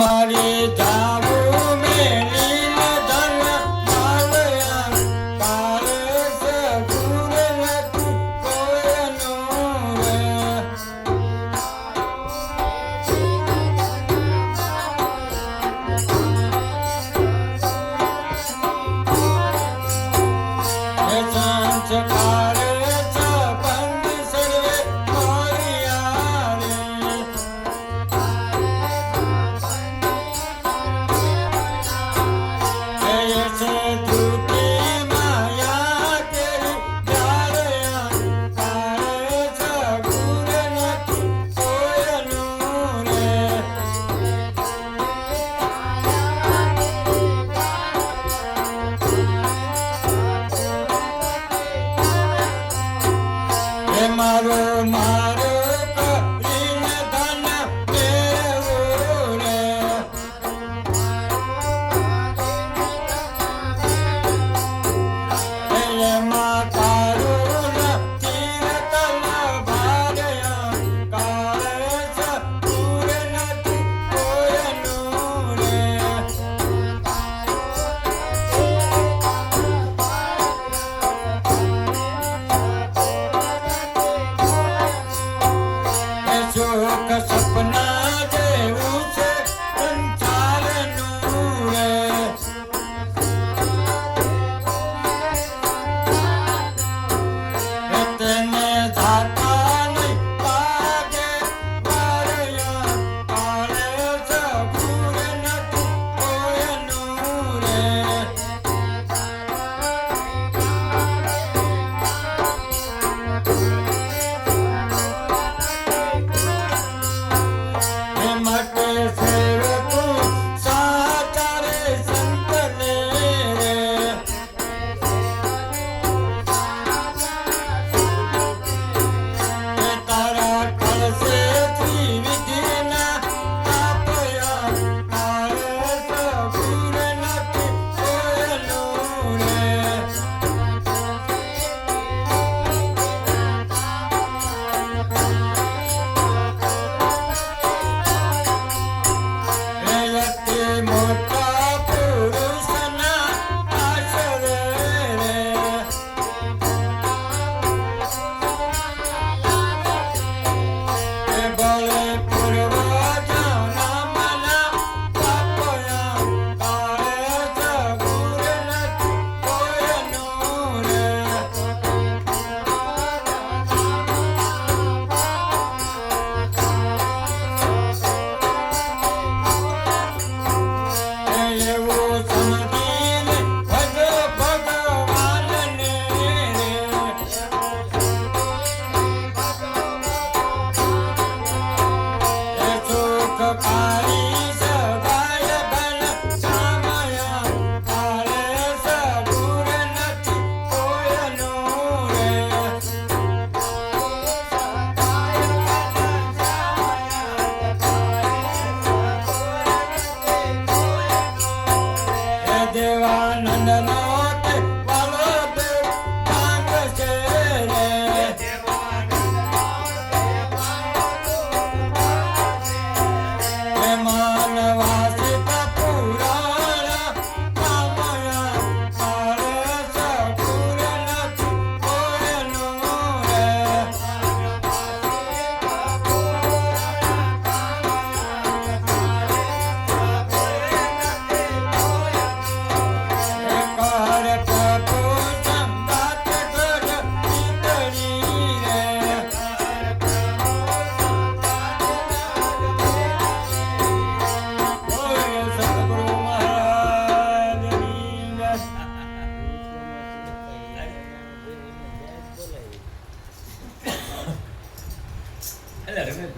મારી જાવું મેલી ધન માલયા કાળે સગુર નથી કોયનું રે સંસ્કાર મારો મારો કરીને ધન મેળવું રે એમાં તારું નથી તલ ભારયા કાળે સગુર નથી કોયનું રે શોક સપના જેવું છે સંસારનું રે તેને જાતા નહીં લાગે મારયા કાળે સગુર નથી કોયનું રે માટે સેવકું સાચા રે સંતને રે તારા કળશેથી વિધિના આપયા કાળે સગુર નથી કોયનું રે મોટા પુરુષના આશરે રે બળે પૂર્વજના મના પાપયા કાળે સગુર નથી કોયનું રે એવું સમજીને ભજ ભગવાનને રે સુખ પારી સદાય બન સામયા કાળે સગુર નથી કોયનું રે દેવાનંદ નો વાલો દેવ ભાંગ છે રે માનવાસિત પુરાણ કામયા કાળે સગુર નથી કોયનું રે કર પ્રભુ સંગાત ઘર ચિતરી રે બોલ સદગુરુ મહારાજની જય. એટલે રમેશ